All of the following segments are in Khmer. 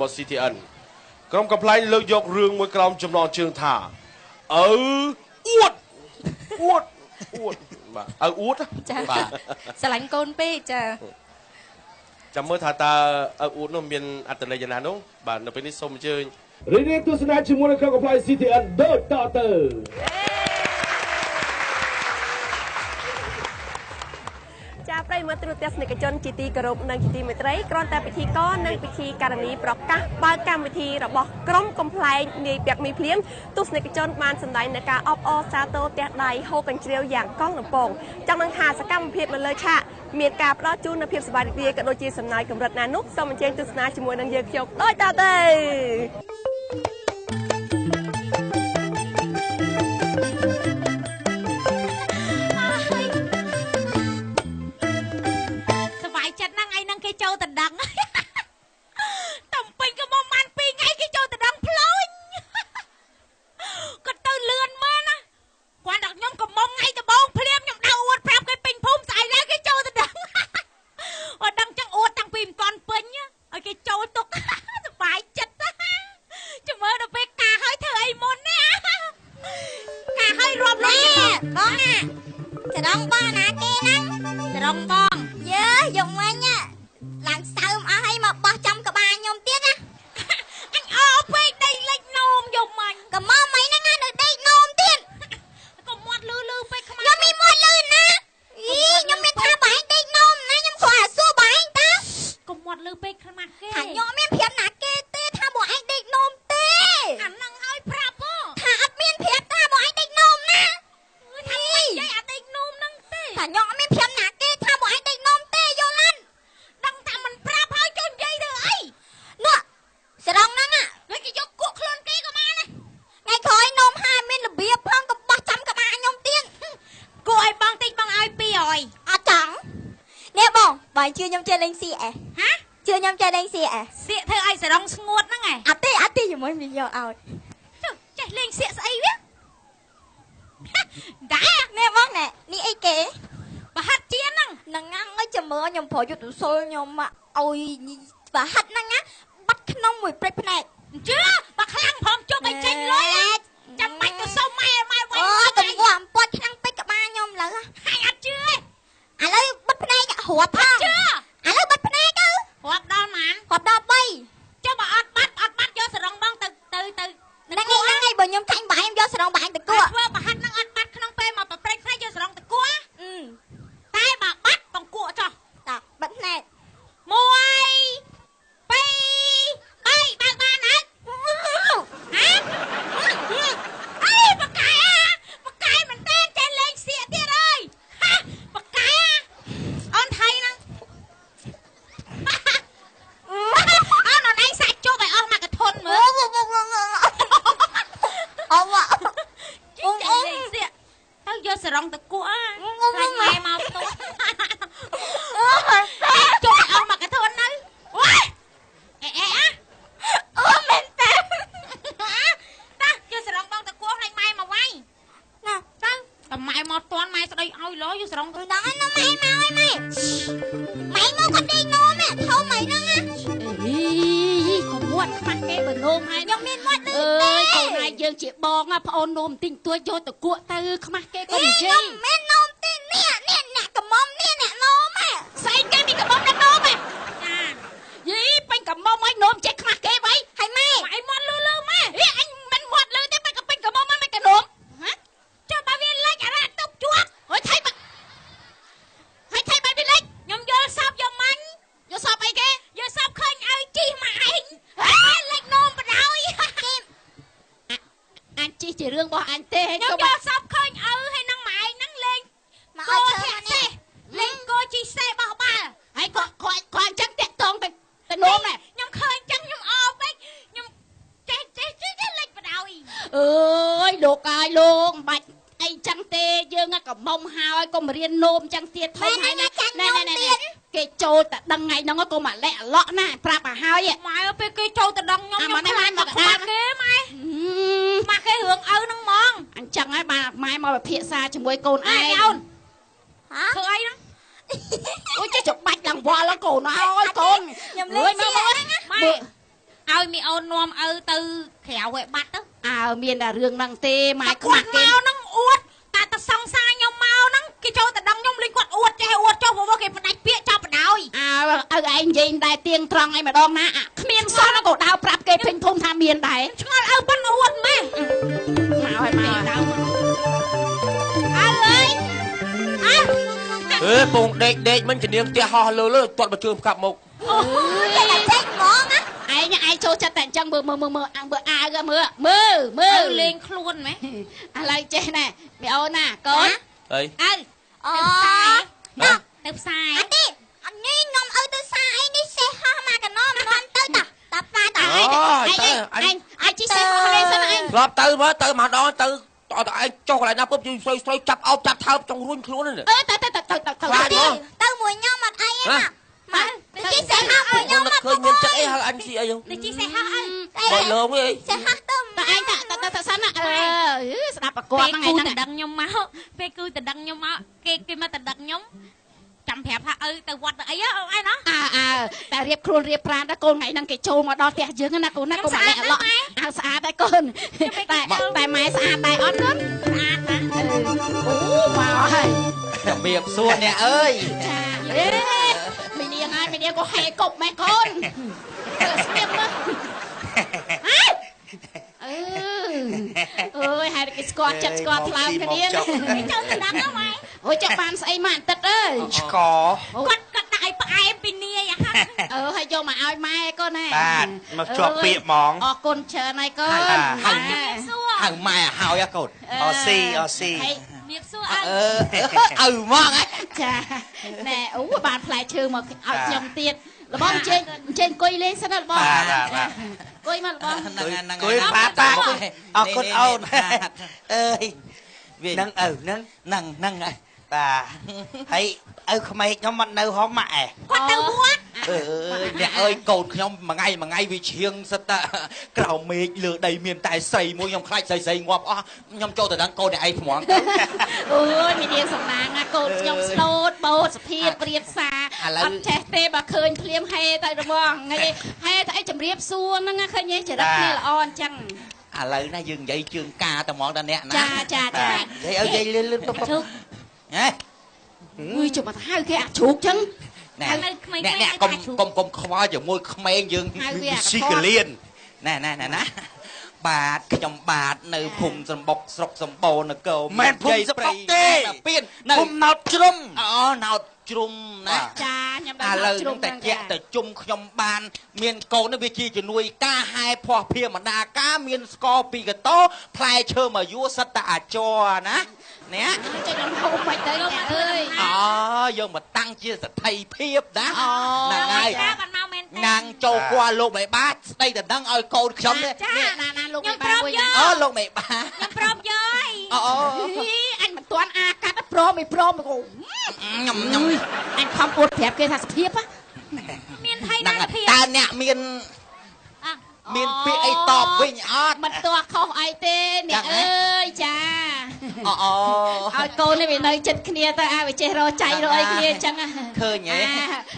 របស់ CTN ក្រុមកំ pl លើកយករឿងមួយក្រោមចំណងជើងថាអួតបាទអួតចាបាទស្រឡាញ់កូនពេកចាចាំមើលថាតើអួតនោះមានអត្ថន័យយ៉ាងណានោះបាទនៅពេលនេះសូមអញ្ជើញរៀបទស្សនាជាមួយនឹងក្រុមកំ pl CTN ដូចតទៅចាប្រិយមិត្តទស្សនិកជនជាទីគោរពនិងជាទីមេត្រីគ្រាន់តែពិធីករនិងពិធីការនីប្រកាសបើកកម្មវិធីរបស់ក្រុមកំ pl នាយពាក់មីភ្លៀងទស្សនិកជនបានសម្ដែងនៅការអបអរសាទរទះដៃហូរកញ្ជ្រៀវយ៉ាងកង់លំពងចង់នឹងថាសកម្មភាពនៅលើឆាកមានការផ្ដល់ជូននូវភាពសប្បាយរីករាយក៏ដូចជាសំណើចកម្រិតណានោះសូមអញ្ជើញទស្សនាជាមួយនឹងយើងខ្ញុំដូចតទៅចូលតដងតំពេញក៏មកបាន2ថ្ងៃគេចូលតដងផ្លោញគាត់ទៅលឿនមែនណាគាត់ដល់ខ្ញុំកំមុំថ្ងៃដំបូងភ្លាមខ្ញុំដៅអួតប្រាប់គេពេញភូមិស្អីឡើងគេចូលតដងអត់ដឹងចឹងអួតតាំងពីមិនទាន់ពេញឲ្យគេចូលទុកសប្បាយចិត្តចាំមើលដល់ពេលការឲ្យធ្វើអីមុនណាការឲ្យរាប់លុយបងណាតដងបងណាគេហ្នឹងតដងបងយើយកមិញឡើងសើមអស់ហើយមកបោះចំក្បាលខ្ញុំទៀតណាអញអោពេកដេកលេចនោមយកមាញ់ក៏មកមិនហ្នឹងនៅដេកនោមទៀតក៏មាត់លឺពេកខ្មៅខ្ញុំមានមាត់លឺណាខ្ញុំមានថាបងដេកនោមណាខ្ញុំគ្រាន់តែសួរបងតើក៏មាត់លឺពេកខ្មាស់គេថាខ្ញុំមានប្រាប់ណាគេទេថាបងឯងដេកនោមទេអាហ្នឹងហើយប្រាប់ថាអត់មានប្រាប់ថាបងឯងដេកនោមណាថាមិនយាយអត់ដេកនោមហ្នឹងទេថាខ្ញុំអត់មានប្រាប់ណាគេថាបងឯងដេកនោមទេយល់អត់ដឹងថាមិនប្រាប់ហើយចូលនិយាយទៅអីនោះស្រងហ្នឹងដូចគេយកគក់ខ្លួនគេក៏បានដែរថ្ងៃក្រោយនោមហាមានរបៀបផងក៏បោះចំក្បាលខ្ញុំទៀតគួរឲ្យបងតិចបងឲ្យ200អត់ចង់នេះបងជឿខ្ញុំចេះលេងសៀកហ៎ជឿខ្ញុំចេះលេងសៀកសៀកធ្វើឲ្យស្រងស្ងួតហ្នឹងអត់ទេជាមួយមានយកឲ្យចេះលេងសៀកស្អីវាដែរនេះបងនេះអីគេប្រហិតជៀនហ្នឹងឲ្យចាំមើលខ្ញុំប្រយុទ្ធសុលខ្ញុំឲ្យប្រហិតហ្នឹងបាត់ក្នុងមួយព្រឹកភ្នែកជឿបើខ្លាំងផងជប់ឲ្យចេញលុយចាំបាច់ទៅសុំម៉ែវិញអូទៅងំពាត់ឆ្នាំងពេជ្រក្បាលខ្ញុំលើហើយអត់ជឿទេឥឡូវបិទភ្នែករាប់ផងជឿឥឡូវបិទភ្នែកទៅរាប់ដល់ម៉ានរាប់ដល់3ចុះបើអត់បាត់យកសរងបងទៅហ្នឹងហើយបើខ្ញុំចាញ់បាយខ្ញុំយកសរងបាយទៅគួរធ្វើប្រហិតហ្នឹងអត់បាត់ក្នុងពេលមកប្រព្រឹត្តផ្នែកយកសរងទៅគួរតែបើបាត់បងគួរចុះតាបិទភ្នែក1 2 3បើកបានហើយអីបកាយមិនទេចេះលេងសៀកទៀតអើយបកាយអូនថៃហ្នឹងអូនឯងសាច់ជប់ឲ្យអស់មកកធន់មើលអូលេងសៀកទៅយកសរងទៅគក់ខ្លាញ់ម៉ែមកផ្ទះជប់ឲ្យអស់មកកធន់នៅអូយអូមែនតើយកសរងបងទៅគក់ខ្លាញ់ម៉ែមកវាយណាទៅតែម៉ែមកតន់ម៉ែស្ដីឲ្យលោយកសរងទៅដល់ណាម៉ែមកឲ្យម៉ែគាត់ដេកនោមធំអីហ្នឹងកុំមាត់ខ្វះគេបើនោមហើយខ្ញុំមានមាត់អើយកូនឯងយើងជាបងប្អូននោមទិញទួចយកទៅគក់ទៅខ្មាស់គេកុំនិយាយមិននោមទេនេះអ្នកកំមុំនេះអ្នកនោមស្អីគេមានកំមុំអ្នកនោមចាយីពេញកំមុំឲ្យនោមចេះខ្មាស់គេវ៉ៃហើយម៉ែមាត់លឺម៉ែអញមិនមាត់លឺទេពេញកំមុំមិនកំនោមចុះបើវាលេចអារ៉ាតុបជាប់ហើយថៃបើវាលេចខ្ញុំយល់សពយកមាញ់យកសពអីគេយកសពឃើញឲ្យជីម៉ាឯងលេចនោមបដ ாய் អញជីជារឿងរបស់អញទេខ្ញុំយកសពឃើញឲ្យហើយនឹងម៉ែឯងហ្នឹងលេងមកឲ្យឈើនេះលេងគោជីសេបោះបាល់ហើយគាត់អញ្ចឹងតាក់តងទៅនោមខ្ញុំឃើញអញ្ចឹងខ្ញុំអោបពេកខ្ញុំចេះលេចបដ ாய் អើយលោកអើយលោកមិនបាច់អីចឹងទេយើងកំមុំហើយកុំរៀននោមចឹងទៀតធំហើយណាគេចូលតែដឹងថ្ងៃហ្នឹងក៏មកលាក់អាឡក់ណាប្រាប់ឲ្យហើយម៉ែពេលគេចូលទៅដឹងខ្ញុំខ្លាចមកក្តារគេម៉ែមកគេរឿងឪហ្នឹងហ្មងអញ្ចឹងហើយបានម៉ែមកពិភាក្សាជាមួយកូនឯងអូនធ្វើអីហ្នឹងអូយចេះច្បាច់ឡើងវល់កូនហើយកូនខ្ញុំលេងសៀកម៉ែ ឲ្យមីអូននាំឪទៅក្រៅឲ្យបាត់ទៅ មានតែរឿងហ្នឹងទេម៉ែ គាត់មកហ្នឹងអួតតែតសង្សារខ្ញុំមកហ្នឹងគេចូលតែដឹងខ្ញុំលេងគាត់អួតចេះអួតចុះព្រោះគេផ្ដាច់ពាក្យចាប់បដ ôi ឪឯងនិយាយដែរទៀងត្រង់ឯម្ដងណាគ្មានសោះក៏ដើរប្រាប់គេពេញភូមិថាមានដែរ ឆ្ងល់ឪប៉ុណ្ណឹងអួតម៉េះ មកឲ្យម៉ែដើរ អើអើយអើ ពងដេកមិនជំនាញផ្ទះហោះលើទាត់មកជើងផ្កាប់មក អូយតែចេញហ្មងណា ឯងចូលចិត្តតែអញ្ចឹងមើលអាវមើលលេងខ្លួនម៉េះ ឥឡូវចេះណែមីអូនណាកូន អី អើអូទៅផ្សារអត់ទេអត់ញីខ្ញុំឪទៅផ្សារអីនេះសេះហោះមកកណោមនាំទៅតាប៉ាតាឯងអាចជីសេះហោះនេះសិនឯង ធ្លាប់ទៅមកទៅម្ដងទៅតើឯងចុះកន្លែងណាពុបជួយស្រួយចាប់អោបចាប់ថើបចង់រួញខ្លួនហ្នឹង ទៅមួយខ្ញុំអត់អីទេម៉ាទៅជីសេះហោះឲ្យខ្ញុំមក ឃើញមានចិត្តអីហៅអញស៊ីអីហ្នឹង ទៅជីសេះហោះអី បើលើងអី សេះហោះទៅ តើឯងតើសិនណាស្ដាប់ប្រកបហ្នឹងឯង ទៅដឹងខ្ញុំមកពេលគឺទៅដឹងខ្ញុំមកគេមកទៅដឹងខ្ញុំចាំប្រាប់ថាឪទៅវត្តទៅអីអើឯណោះ តែរៀបខ្លួនរៀបប្រាណដល់កូនថ្ងៃហ្នឹងគេចូលមកដល់ផ្ទះយើងណាកូនណាកូនមកលែកអឡោះស្អាតដែរកូនតែម៉ែស្អាតដែរអត់កូនស្អាតណាអូមកហើយ ជំរាបសួរអ្នកអើយ មីនាងក៏ហែកប់ម៉ែកូនស្ទាបមើលអើយហើយគេស្គាល់ចិត្តស្គាល់ថ្លើមគ្នាចូលទៅដឹងហ្នឹងម៉ែអូយចាក់បានស្អីមកអាទិត្យអើយ ឆ្ក គាត់ដាក់ឲ្យផ្អែមពីនាយអាហា ហើយយកមកឲ្យម៉ែកូនណា បាទមកជាប់ពាក្យហ្មង អរគុណច្រើនហើយកូន ហៅម៉ែហើយកូនអស៊ី មៀបសួរ ឪហ្មង ចាណែអូបានផ្លែឈើមកឲ្យខ្ញុំទៀតលបងចេញអង្គុយលេងសិនណាលបងអង្គុយមកលបង គួយប៉ាអរគុណអូនអើយហ្នឹងហ្នឹងបាទហើយឪក្មេកខ្ញុំមិននៅហងម៉ាក់ឯង គាត់ទៅវត្ត អ្នកអើយកូនខ្ញុំមួយថ្ងៃវាឈៀងសិតតែក្រៅមេឃលើដីមានតែស្រីមួយខ្ញុំខ្លាចស្រីងាប់អស់ខ្ញុំចូលទៅដឹងកូនអ្នកឯងហ្មង អូយមាននាងសំណាងកូនខ្ញុំស្លូតបោតសុភាពព្រាបសាអត់ចេះទេបើឃើញភ្លាមហេទៅរបងហេទៅអីជំរាបសួរហ្នឹងឃើញចរិតគ្នាល្អអញ្ចឹង ឥឡូវណាយើងនិយាយជើងការតែហ្មងតាអ្នកណា ចា និយាយលឿនទៅហ៎ អុយជុំមកហៅគេអាជ្រូកចឹង អ្នកកុំខ្វល់ជាមួយក្មេងយើងស៊ីកលៀនណែបាទខ្ញុំបាទនៅភូមិសំបុកស្រុកសំបូរនគរមិនភូមិសំបុកទេពៀនភូមិណោតជ្រុំណោតជ្រុំណា ចាខ្ញុំ ឥឡូវនឹងតែជាក់ទៅជុំខ្ញុំបានមានកូននេះវាជាជំនួយការហែភ័ស្តុភារបណ្ដាការមានស្ករ2កតោផ្លែឈើមកយួរសិតតែអាចរណាអ្នក ចេញដល់ហូបមិនទៅអ្នកអើយ យើងមកតាំងជាសទ្ធិភាពណាហ្នឹងហើយ បានមកមែន ណាងចូលគាត់លោកមេបាស្ដីតែដឹងឲ្យកូនខ្ញុំនេះ ណាលោកមេបាវិញ លោកមេបា ខ្ញុំព្រមយើយ អញមិនទាន់អាកាត់ព្រមក៏ខ្ញុំ អញខំអួតប្រាប់គេថាសុភាព មានថៃណាសុភាព តើអ្នកមានពាក្យអីតបវិញអត់ មិនទាស់ខុសអីទេអ្នកអើយចាឲ្យកូននេះវានៅចិត្តគ្នាទៅឲ្យវាចេះរកចៃរកអីគ្នាអញ្ចឹង ឃើញហ៎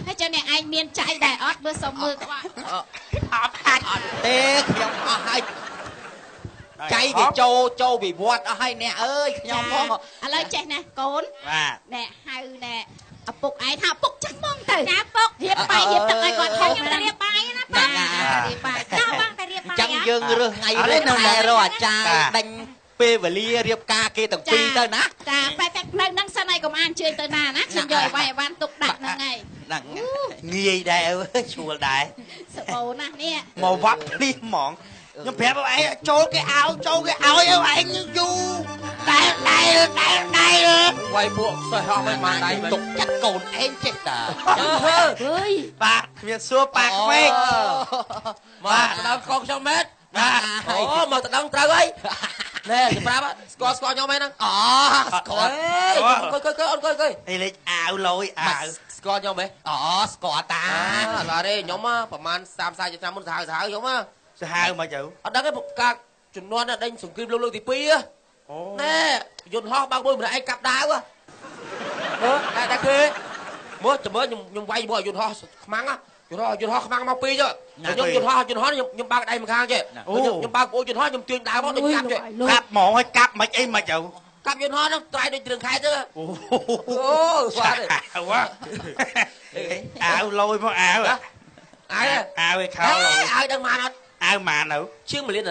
ហើយចឹងអ្នកឯងមានចៃដែរអត់មើលសុំមើលក្បាល អត់ទេខ្ញុំអស់ហើយចៃវាចូលវិវត្តអស់ហើយអ្នកអើយខ្ញុំផង ឥឡូវចេះណាកូន បាទ ណែហៅណែឪពុកឯងថាឪពុកចាស់ហ្មងទៅ ចាពុក រៀបបាយរៀបទឹកឲ្យគាត់ខ្ញុំ ទៅរៀបបាយណាប៉ារៀបបាយចាបងទៅរៀបបាយ ចឹងយើងរើសថ្ងៃរើសថ្ងៃរកអាចារ្យដេញពេលវេលារៀបការគេទាំងពីរទៅណា ចាតែនៅនឹងសិនឲ្យកុំអានជើញទៅណាណាខ្ញុំយកឲ្យបានទុកដាក់ហ្នឹងហើយ ហ្នឹងងាយដែរអើយឈួលដែរ សបោណាស់នេះ មកវត្តភ្លីហ្មងខ្ញុំប្រាប់ឲ្យឯងចូលគេឲ្យឯងយូរដែរវាយពួកសេះអស់មិនបានដៃទុកចាត់កូនឯងចេះតា អើយ បាទគ្មានសួរប៉ាក្មេងមកដល់កូនខ្ញុំមែនអូមកទៅដឹងត្រូវហើយណែខ្ញុំប្រាប់ស្គាល់ខ្ញុំមែនហ្នឹងស្គាល់អូនគយអីលេចអាវលយអាវស្គាល់ខ្ញុំមែនស្គាល់តាអត់ទេខ្ញុំប្រហែល30-40ឆ្នាំមុនសាហាវខ្ញុំសាហាវមកទៅអត់ដឹងទេការជំនាន់ដេញសង្គ្រាមលោកទី2ណែយន្តហោះបើកមួយម្នាក់ឯងកាប់ដាវតែគេមើលចាំមើលខ្ញុំវាយមកយន្តហោះខ្មាំង យន្តហោះខ្មាំងមកពីចុះខ្ញុំយន្តហោះខ្ញុំបើកដៃម្ខាងចេះខ្ញុំបើកអូយន្តហោះខ្ញុំទាញដើរមកដូចកាប់ចេះកាប់ហ្មងឲ្យកាប់មិនអីមិនទៅកាប់យន្តហោះហ្នឹងត្រៃដូចគ្រឿងខែទៅអូស្វាទេអាវលយមកអាវអាវឯខោលយអាវដឹងបានអត់អាវម៉ានទៅជាង$1 លាន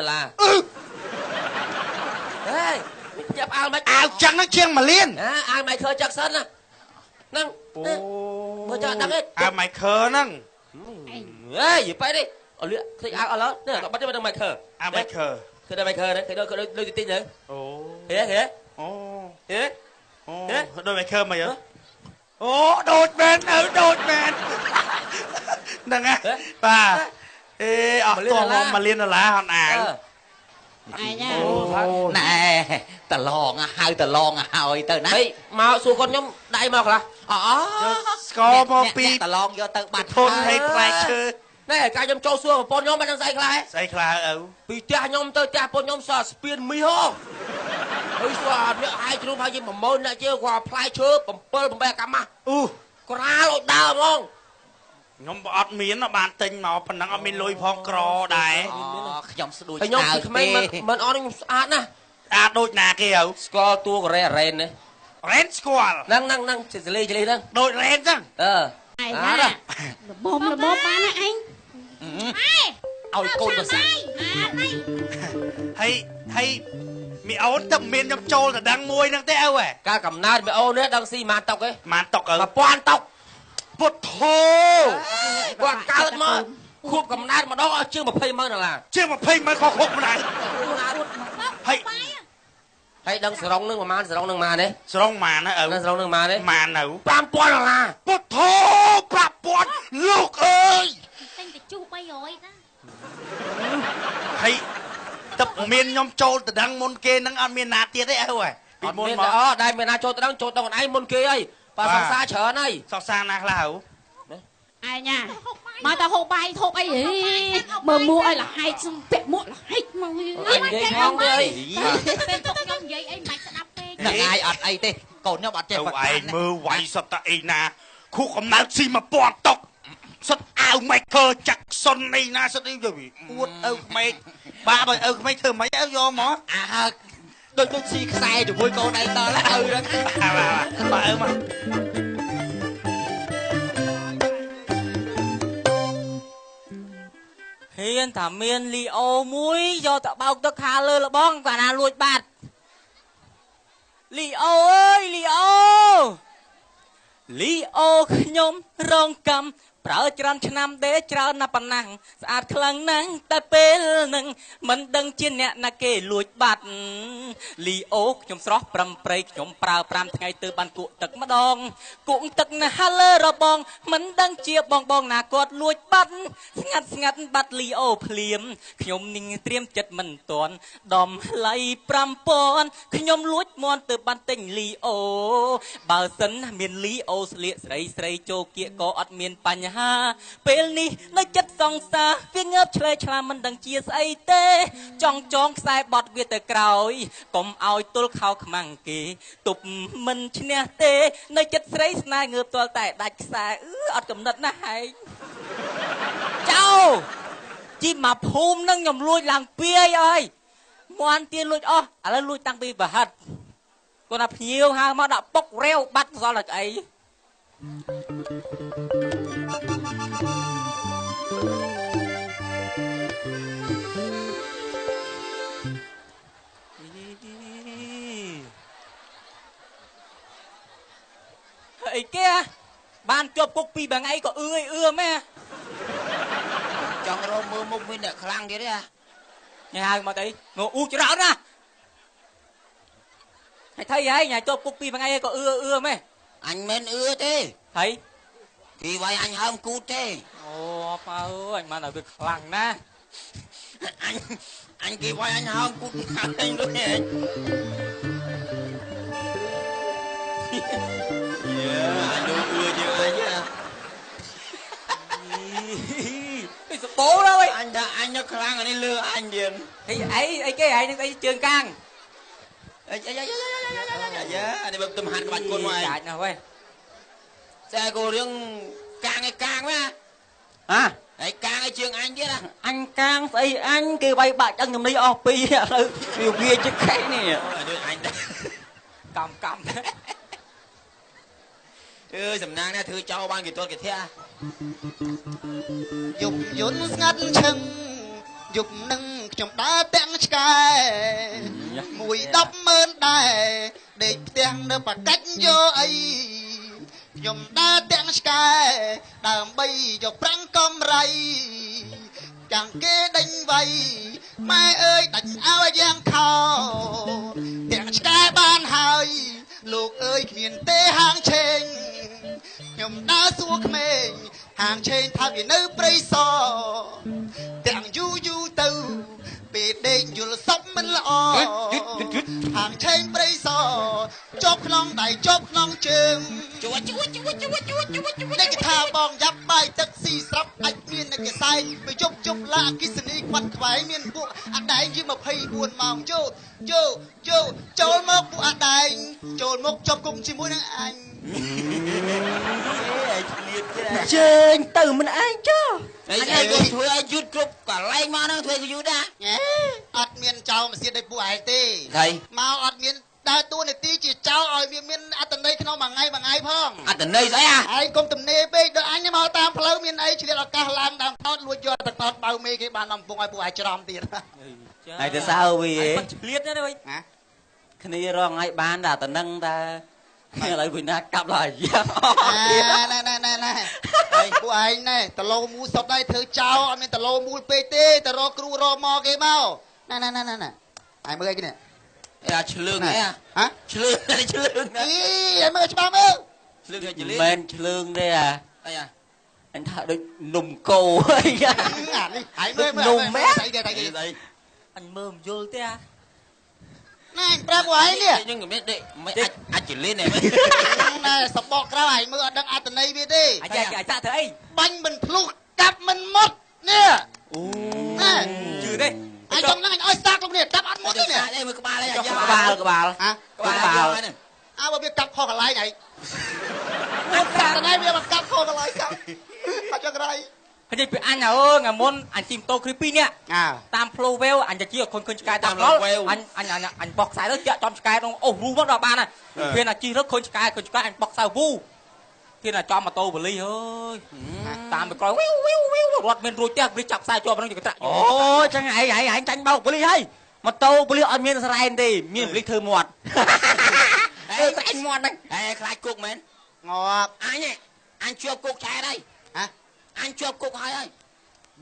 ហេចាប់អាវមិនអាវចឹងហ្នឹងជាង$1 លានអាវ Michael Jackson ហ្នឹងមើលចាដឹងទេអាវ Michael ហ្នឹងយីបែរនេះអលឃើញអាវអឡនេះបាត់ទៅដល់ Michael អាវ Michael ឃើញដល់ Michael ហ្នឹងឃើញដូចទីទៅអូហេអូដូច Michael មកអូដូចមែនដូចមែនហ្នឹងហ៎បាទអេអស់តោះមក$1 លានហត់អាវឯងណែតឡងហៅតឡងហើយទៅណាហេមកសួរគាត់ខ្ញុំដៃមកខ្លះស្គាល់មកពីតឡងយកទៅបាត់ធនឲ្យផ្លែឈើណែកាខ្ញុំចូលសួរប្រពន្ធខ្ញុំមិនដឹងស្អីខ្លះស្អីខ្លះឪពីផ្ទះខ្ញុំទៅផ្ទះប្រពន្ធខ្ញុំសល់ស្ពានមីហោហើយសួរអត់អ្នកហើយជ្រុំហើយ10000អ្នកជើគាត់ផ្លែឈើ7 8កាម៉ាស់ក្រាលឲ្យដើរហ្មងខ្ញុំអត់មានបានទិញមកប៉ុណ្ណឹងអត់មានលុយផងក្រដែរខ្ញុំស្ដួយខ្ញុំពីក្មេងមិនអត់ខ្ញុំស្អាតណាស់ស្អាតដូចណាគេឪស្គាល់តួកូរ៉េរ៉េននេះរ៉េនស្គាល់ហ្នឹងចលេហ្នឹងដូចរ៉េនចឹងឯងណាល្មមបានណាឯងឲ្យកូនទៅសាហើយមីអូនទឹកមានខ្ញុំចូលទៅដឹងមួយហ្នឹងទេឪកាលកំណើតមីអូននេះដឹងស៊ីម៉ានតុកឯងម៉ានតុកឪ1000តុកពុទ្ធោគាត់កើតមកខួបកំណើតម្ដងឲ្យជាង$200,000ជាង$200,000ក៏គ្រប់ម្ដងហើយដឹងសរងនឹងប្រហែលសរងនឹងម៉ានទេសរងម៉ានណាឪសរងនឹងម៉ានទេម៉ាននៅ$5,000ពុទ្ធោ5,000លោកអើយទិញទៅជុះ300ណាហើយទឹកមានខ្ញុំចូលទៅដឹងមុនគេនឹងអត់មានណាទៀតទេឪពីមុនមកដែរមានណាចូលទៅដឹងចូលទៅខ្លួនឯងមុនគេអីបើសង្សារច្រើនហើយសង្សារណាខ្លះឯងណាមកតើហូបបាយហូបអីមើលមួកឲ្យលហែកសំពាក់មួកលហែកមកអីនិយាយផងអីពេលទុកខ្ញុំនិយាយអីមិនស្ដាប់ពេកហ្នឹងឯងអត់អីទេកូនខ្ញុំអត់ចេះបាត់ឯងមើលវាយសតអីណាខួបកំណើតស៊ី1000តុកសិតអាវ Michael Jackson នេះណាសិតអីទៅអួតឪក្មេកបាក់ឲ្យឪក្មេកធ្វើមិនឪយកមកដូចស៊ីខ្សែជាមួយកូនឯងតើឪហ្នឹងបាទឪមកហ៊ានថាមានលីអូមួយយកទៅបោកទឹកខាលើលបងកាលណាលួចបាត់លីអូអើយលីអូខ្ញុំរងកម្មប្រើច្រើនឆ្នាំទេច្រើនណាស់ប៉ុណ្ណាស្អាតខ្លាំងណាស់តែពេលនឹងមិនដឹងជាអ្នកណាគេលួចបាត់លីអូខ្ញុំស្រស់ប្រំប្រៃខ្ញុំប្រើ5ថ្ងៃទៅបានគក់ទឹកម្ដងគក់ទឹកណាស់លើរបងមិនដឹងជាបងណាគាត់លួចបាត់ស្ងាត់បាត់លីអូភ្លាមខ្ញុំនឹងត្រៀមចិត្តមិនតាន់ដំឡៃ5000ខ្ញុំលួចមន់ទៅបានទិញលីអូបើសិនមានលីអូស្លៀកស្រីចូលគៀកក៏អត់មានបញ្ហាពេលនេះនៅចិត្តសង្សារវាងើបឆ្លេឆ្លាមមិនដឹងជាស្អីទេចងខ្សែបត់វាទៅក្រោយកុំឲ្យទល់ខោខ្មាំងគេទប់មិនឈ្នះទេនៅចិត្តស្រីស្នេហ៍ងើបទាល់តែដាច់ខ្សែអត់កំណត់ណាស់ហែងចៅជីមកភូមិនឹងខ្ញុំលួចឡើងពីអើយមន់ទៀនលួចអស់ឥឡូវលួចតាំងពីប្រហិតគាត់ថាភ្ញៀវហៅមកដាក់ពុករាវបាត់សល់តែអីអីគេបានជាប់គុក2ថ្ងៃក៏អឿមែនចង់រកមើលមុខមានអ្នកខ្លាំងទៀតទេញ៉ាហៅមកទៅងអ៊ូច្រើនណាហើយថៃហើយញ៉ាជាប់គុក2ថ្ងៃក៏អឿមែនអញមិនអឿទេហើយគេវាយអញហើមគូតទេអូប៉ាអើយអញបានឲ្យវាខ្លាំងណាស់អញគេវាយអញហើមគូតខាងឯងដូចនេះដូចអឿជាងអញពីសបោហើយអញថាអញនៅខ្លាំងអានេះលឿអញទៀតអីគេឯងនឹងអីជើងកាងអានេះបើទំហាត់ក្បាច់គុនមកឯងចាច់ណាស់វ៉េតែគោរឿងកាងឯកាងណា hả ไอ้กลางไอ้เชียงอันเยอะนะ anh càng thấy anh kêu bay bạc chân nhầm đi ở pi rồi điều kia chứ cái này ดูอัน cầm cầm สำนักเนี่ยถือเจ้าบ้านกี่ตัวกี่เที่ย ยุบยุนงัดชึงยุบนึงจมตาแตงสกายมวยดับเมินได้เด็กเตียงเดินปากกัดโยไอยมตาแตงสกายดามใบจบปรังกำไรจังเกดังไวไม่เอ้ยดังเอาอย่างเขาแตงสกายบ้านหายลูกเอ้ยเมียนเตะหางเชงยมตาสัวเขมงห่างเชนทำอยู่ในปริศแต่งยูยูตูปีเด็กอยู่ละซับมันละอห่างเชนปริศจบขนองได้จบขนองจึงจัวในกระทาบองยับใบตักสีสับไอเมียนในกระไซไปจบละกิสนีควันขวายเมียนพวกอันใดยืมมาเพย์บวนมองโจโจลมกพวกอันใดโจลมกจบกุมชิมุยนังอันchơi từ mình ai chứ ไอ้ก็ช่วยยุดกรุ๊ปก็ไล่มานะช่วยก็ยุดนะ อัดเมียนเจ้ามาเสียได้ผู้ไอ้ตี ใคร มาอัดเมียนได้ตัวในตีจีเจ้าเอาเมียนอัดตันในขนมบางไงพ่อง อันแต่เนยใช่อะ ไอ้กรมตำเนไปเดินอันนี้มาตามเพลเมียนไอ้เฉลี่ยอากาศลางตามทอดลวดยอดตะทอดเบาเมฆบ้านนำปงไอ้ผู้ไอ้จรอมตีนะ ai từ sao vì Ai liệt nữa đây cái này rong ai bán đã tận năng ta lại quỳnh na cặp lại gì ไอ้ผู้ไอ้เนี่ยตะโลมูสดได้เธอเจ้าอันนี้ตะโลมูเปเต้ตะโลครูรอมอเกเมานั่นไอ้เมื่อกี้เนี่ย ไอ้เฉลืองไงอะ ฮะ เฉลืองอะไรเฉลืองนะ อีไอ้เมื่อกี้บ้ามึง เฉลืองไงเฉลือง men lương đây à ไอ้อะ anh thợ được nùng cầu ấy ไอ้เมื่อ nùng mét ใส่เดี๋ยว anh mơm vô thế à นั่นปลาผู้ไอ้เนี่ย nhưng mà biết đấy mấy anh chỉ lên này mấy น่าสปอกเราไอ้เมื่อดังอัตนัยพี่ดิ anh cha thợ ấy บังมันพลุกกับมันหมดเนี่ย trừ đây ไอ้จงนั่งไอ้ซากลงเนี่ยกับอัดหมดเนี่ย đây mới có ba đây cái bà ฮะ có ba này อ้าวว่าเบี้ยกับคอกับไรไงอัตนัยเบี้ยมันกับคอกับไรครับมาจากไร cái gì anh nào ơi ngà môn anh tìm tô creepy nè tam flow well anhจะ chia คนสกายตามเขาanhบอกสายแล้วจะจอมสกายตรงโอ้รูบ้างดอกบานน่ะเพื่อนอ่ะ chia แล้วคนสกายanh บอกสายวูเพื่อนอ่ะจอมมาโตบลี่เฮ้ยตามไปก่อนวิวรถเมนรูเจ้าบริจับสายจอมมันต้องอยู่กระตะโอ้จังไงจังเบาบลี่ให้มาโตบลี่อันเมียนสไลน์ดีเมียนบลี่เธอหมดแต่อันหมดนั่น ไอ้คลายกุกเหม็น งอก อันนี้อันชัวกุกใช่ได้ ฮะ อันชัวกุกให้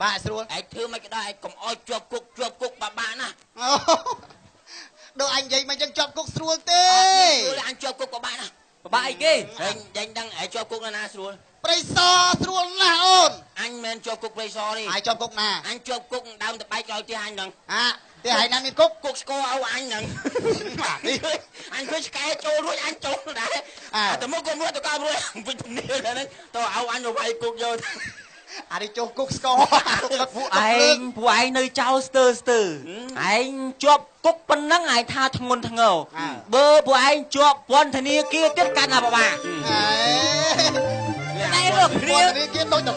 บ้าสรุป ไอ้เธอไม่ก็ได้กมอ้อยชัวกุกบ้านะ đồ anh vậy mà chân chọc cục sườn tê anh cho cục của bạn à bạn kia anh đang ở cho cục là sườn preso sườn là ôn anh men cho cục preso đi ai cho cục nè anh cho cục đau tập bay coi chứ anh đừng à thì hai năm miếng cục cục score áo anh đừng anh cứ cái trôi luôn anh trôi đã à tụi mỗi con mua tụi con luôn vì tụi nhiều này tụi áo anh rồi bay cục vô à đi cho cục score phụ anh nơi trao stir anh chụp cúc bên nắng ai tha thằng ngôn thằng ngầu bơ phụ anh chụp quân thằng nia kia tiết can là bà đây được riêng kia tôi tập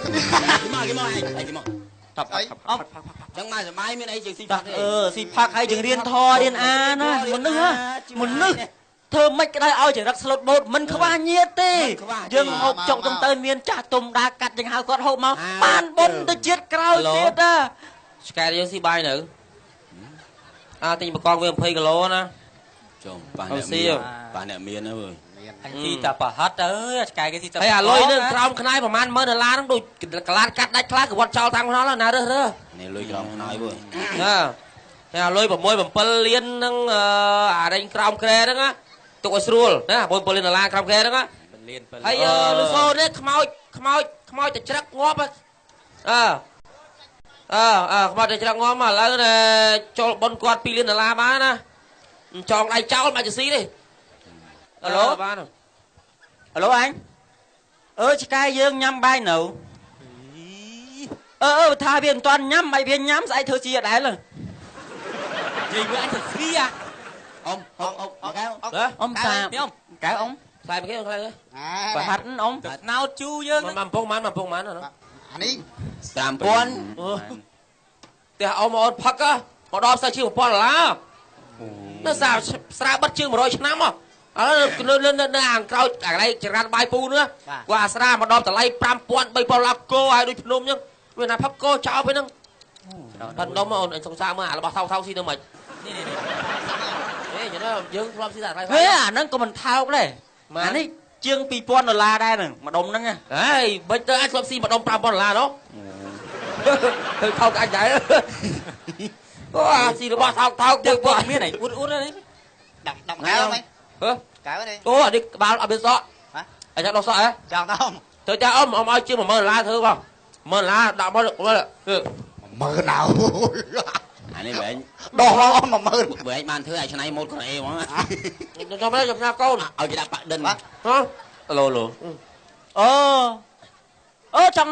cái mò tập ông chẳng mai mai mới đây chừng si phạt si phạt hay chừng điên thò điên a nó một nước thơ mấy cái đây ao chỉ rắc slot bột mình không bao nhiêu tê dừng hộp trọng trong tên miền trả tùng đa cắt dừng hào con hộp máu ban bồn tôi chết cao chết à Sky dương si bay nữa à tình bà con với phê lô nè chồng bà nè miên đó rồi anh si tập bà hết ơi Sky cái si tập thấy à lôi nữa trong cái này mà man mơ là lá nó đôi lá cắt đách lá của bọn trao thằng nó là nào đó này lôi trong nói rồi nè thấy à lôi bầm môi bầm pel liên năng à đây trong kề đó á tụi cái srul nè bôi pel liên là lá trong kề đó á hay nó xô đấy khmoi từ chắc ngóp á mà để cho ngon mà là này cho bọn quạt pi liên là la má nè cho đây cháu mà chỉ xí đi alo alo anh Sky dương nhắm bay nấu tha viên toàn nhắm mày viên nhắm sai thưa chi ở đấy rồi gì với anh thật xí à ông sai biết không cái ông sai cái ông sai và hạt ông nào chu dương mà phong mán rồi đó anh đi làm con thì ông mà ông phật á mà đo sao chưa một con là nó sao bắt chưa một đôi năm à lên hàng cao cả đây chỉ ra bài pu nữa qua sao mà đo từ lấy pram pon bay pol cô ai đôi nôm nhá vì là pháp cô cháu với nó phần đó mà anh sống sao mà là bao thao xin đâu mày thế nó dương làm xin là thế à nó còn mình thao cái này mà anh ấy chương pi pon là đây nè mà đông nó nha đấy bây giờ anh làm xin mà đông pram pon là đó không anh chạy xin nó bao thao được bao miếng này út đấy đọc cái không anh cái đi ô đi bao ở bên đó anh chắc đâu sợ ấy chào tao không tôi cha ông ai chưa mà mơ la thưa không mơ la đã bao được mơ nào anh ấy bệnh đỏ mà mơ bữa anh ban thứ này cho này một con em á cho mấy cho câu ở cái đạp bạc đinh hả lồ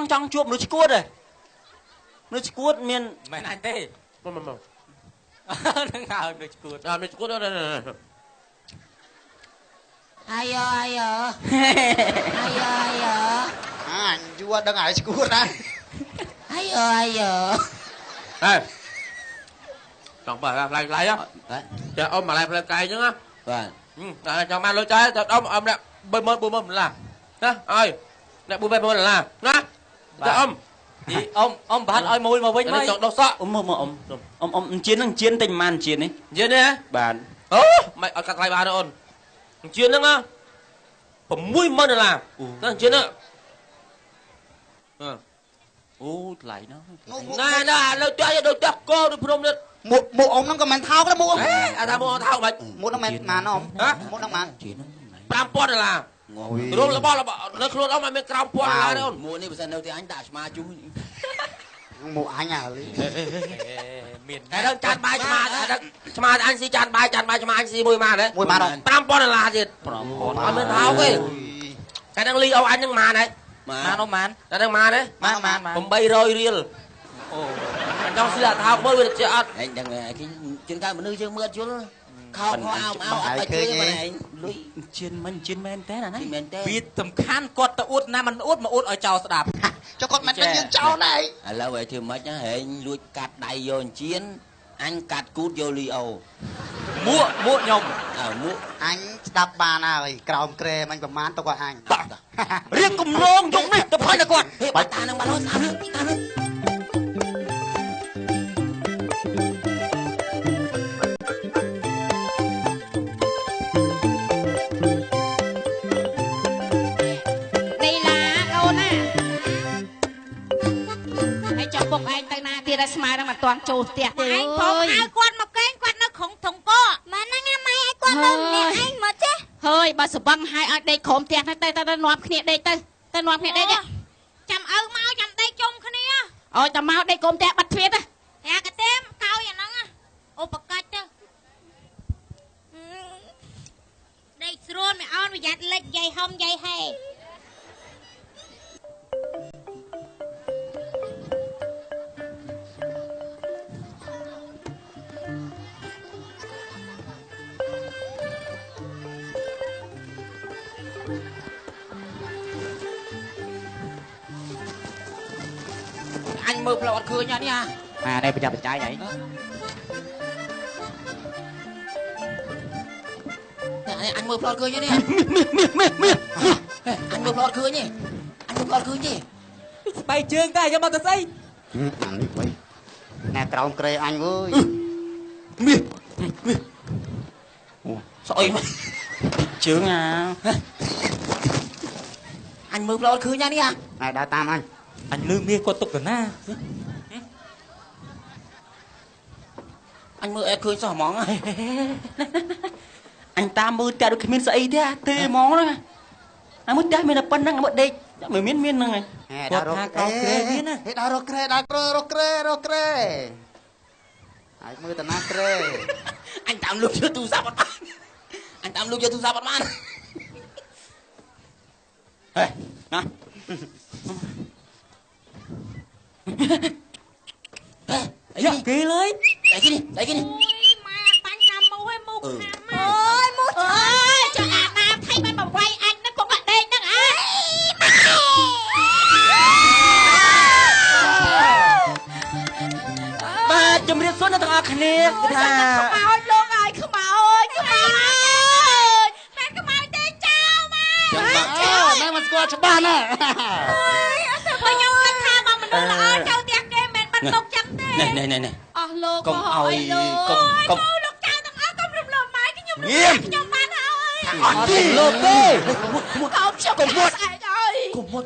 trong chuột nó chỉ cuốt miền mày này tê mà nó ngào được cuốt nó cuốt đó này ai ơ anh vua đang ai cuốt á ai ơ đây chọn bài lại á cho ông mà lại cày chứ á vâng cho mang lôi trái cho ông đã bơi mơ là đó ơi nè bơi mơ là đó cho ông bạn ơi môi mà vinh mấy chọn đâu sợ ông chiến tình màn chiến ấy chiến đi á bạn mày ở cắt lại bà đó ôn chiến đó á phẩm mũi mơ là nó chiến đó lại nó này nó chơi đồ chắc cô được không được một ông nó còn mình thao cái mua ông thao mua thao mày mua nó mày mà nó hả mua nó mà pram pon là rồi là bao nó luôn ông mày pram pon là đâu mua này bây giờ đâu thì anh đã mà chú mua anh à miền cái đó chăn bài cho mà anh xí chăn bài cho mà anh xí mùi mà đấy mùi mà đâu pram pon là gì ông mới thao cái đang ly ông anh đang mà này mà nó màn đang mà đấy màผมbay rồi riêng trong xí là thao mới được chưa anh đang cái chuyên gia mà nuôi chưa mưa chú không ao ở chơi mà này chiến men té là này biết tầm khan quật ta út na mình út mà út ở chào đạp cho con mình đang cháu này lâu vậy thì mấy nhá hệ lui cắt đầy vô chiến anh cắt cút vô li âu mua nhom mua anh đạp bà nào rồi còng kề anh còn mán tao qua anh riêng cùng nông dùng đi tập hai là con bà ta đang bà nói sao bông anh tay na tia ra smile đang mặt toàn trâu tiệt anh phóng ai quan một cái quan nó không thùng cô mà nó nghe mày ai quan đâu nè anh mà chứ hơi bà sập băng hai anh đây khom tiệt tay ta nọp kia đây tay nọp kia đây đấy chăm mau chăm tay chung khné ôi chăm mau đây khom tiệt bật thuyết á dạ cái tem cao vậy nó ô bạc cách chứ đây sườn mày on mày giặt lệch dày hông dày hay anh mơ là khơi nha nha đây bây giờ trái vậy anh mơ plot khơi nhá nè anh mơ plot khơi nhỉ anh mơ plot khơi nhỉ bay chương ta cho bao tờ xây nè còng kề anh ơi sợi chương à anh mơ plot khơi nhá nè này đã tam anh lương bia con tục rồi na anh mơ em khơi sao món anh ta mơ ta được miếng sậy thế à tê món đó anh mới trái mình là phân năng ở đây mới miếng này đào rô kê anh mơ tận na kê anh tạm lúc chưa tu ra bắt man anh tạm lúc chưa tu ra bắt man nè kì lấy đấy cái đi ôi mà bánh làm mù hay mù ôi mù ơi cho nam thấy mấy bà quay anh nó cũng ở đây nó ấy សុនទាំងអស់គ្នាគឺថា ខ្មោចលោកអើយខ្មោចខ្មោចមែនខ្មោចទេចៅម៉ែ ម៉ែមិនស្គាល់ច្បាស់ណា បើខ្ញុំគិតថាបងមនុស្សល្អចូលផ្ទះគេមិនបាត់ទុកចឹងទេ នេះ អស់លោក កុំឲ្យកុំ លោកចៅទាំងអស់កុំរំលោភម៉ែខ្ញុំ ងៀម ខ្ញុំបានហើយ អត់ទេលោកទេ កោបខ្ញុំកុំមុតស្អែកអើយ គុំមុត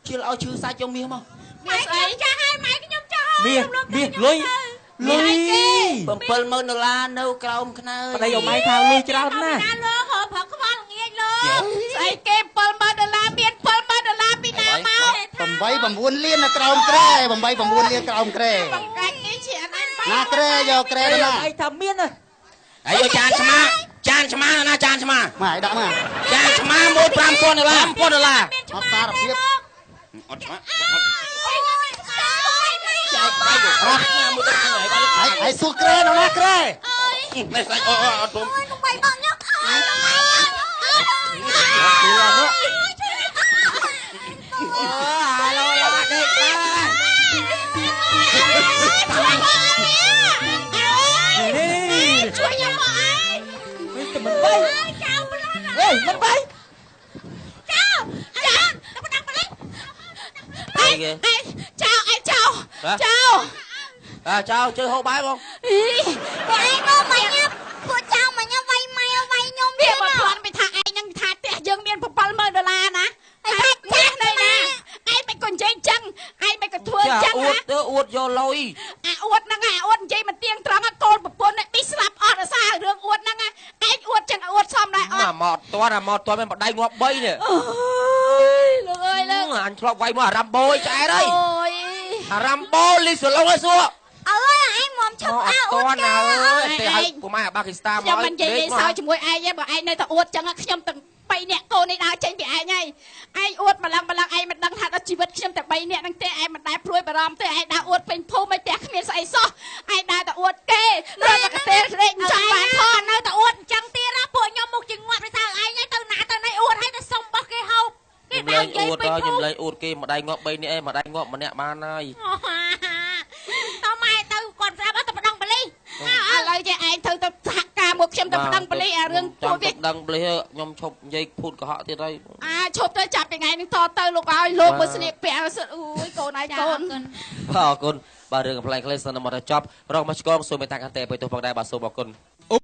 ជិលឲ្យឈឺសាច់យកមាសមក ម៉ែខ្ញុំចាស់ហើយម៉ែខ្ញុំចាស់ហើយ មាសលុយ $70000នៅក្រោមខ្នើយ ប្តីយកម៉ៃថាលុយច្រើនណាស់ ណាលោកហៅព្រឹកខ្វល់ងាយលោក ស្អីគេ$70000មាន$70000ពីណាមក 8-9 លាននៅក្រោមក្រែ8-9 លានក្រោមក្រែ បង្កាច់នេះជាអត់ ណាក្រែយកក្រែទៅណា ឯងថាមានណា ហើយយកចានឆ្មាណាចានឆ្មា ម៉ែដាក់មក ចានឆ្មាមួយ$5000 $5000 អត់សារភាព អត់ឆ្មា ចែកបាយ អត់ឆ្មាមួយទៅខាងไหนគាត់ ហើយសួរក្រែដល់ណាក្រែ នេះសាច់អត់ទុំ ខ្ញុំបាយបងញ៉ាំអើយ ឡដេកតាជួយខ្ញុំមកអើយ មិនទៅមិនបាយ ចៅប្រុស ហេមិនបាយ ចៅទៅដាក់បលិច អីគេ ចៅចៅ ចៅជើហូបបាយបង ពួកឯងមកមកញ៉ាំពួកចៅមកញ៉ាំវាយម៉ែវាយខ្ញុំ វាមកផ្លន់ពីថាឯងនឹងថាផ្ទះយើងមាន$70000ណាហើយចាស់នៅណាឯងមិនក៏និយាយចឹងឯងមិនក៏ធ្វើចឹង អួតទៅអួតយកលុយ អួតហ្នឹងអួតនិយាយមិនទៀងត្រង់កូនប្រពន្ធនេះស្លាប់អត់អាសារឿងអួតហ្នឹងឯងអួតចឹងអួតសមដែរអត់ មកតន់មិនបដៃងាប់3នេះ អើយលោកអើយលោក អញធ្លាប់វាយមករ៉ាំបូឆ្អែតហើយ អូយ រ៉ាំបូលីសឡុងឲ្យសួរ អើយឯងមុំឈប់អើ អត់តណាអើយទេឲ្យពុកម៉ែអាបាគីស្តានមក ខ្ញុំមិននិយាយសើជាមួយឯងទេបើឯងនៅតែអួតចឹងខ្ញុំទាំង3នាក់កូននេះដើរចេញពីឯងហើយឯងអួតម្លឹងឯងមិនដឹងថាដល់ជីវិតខ្ញុំតែ3នាក់ហ្នឹងទេឯងមិនដែលព្រួយបារម្ភទេឯងដើរអួតពេញភូមិឯងផ្ទះគ្មានស្អីសោះឯងដើរតែអួតគេរត់តែកទេរែកចាំបានថននៅតែអួតអញ្ចឹងទៀតណាពួកខ្ញុំមុខជាងាប់ដោយសារឯងហើយទៅណាទៅណៃអួតហើយទៅសុំបោះគេហូបគេដើរនិយាយពេញភូមិ ខ្ញុំលេងអួតគេម្ដាយងាប់3នាក់ឯងម្ដាយងាប់ម្នាក់បានហើយ តម៉ែទៅគាត់ស្រាប់ទៅប្តឹងប៉ូលីស ឥឡូវចេះឯងទៅសហការមកខ្ញុំទៅប្តឹងប៉ូលីសអារឿងពួកវា ដឹងប៉ូលីសខ្ញុំឈប់និយាយភូតកុហកទៀតហើយ ឈប់ទៅចាប់ថ្ងៃនេះតទៅលោកឲ្យលោកមើលស្លៀកពាក់សិតអូយកូនឯងកូន អរគុណបាទរឿងកំ pl ែងខ្លីសិនមកដល់ចប់រកមកឆ្កងសូមមេត្តាកាន់តែអភ័យទោសផងដែរបាទសូមអរគុណ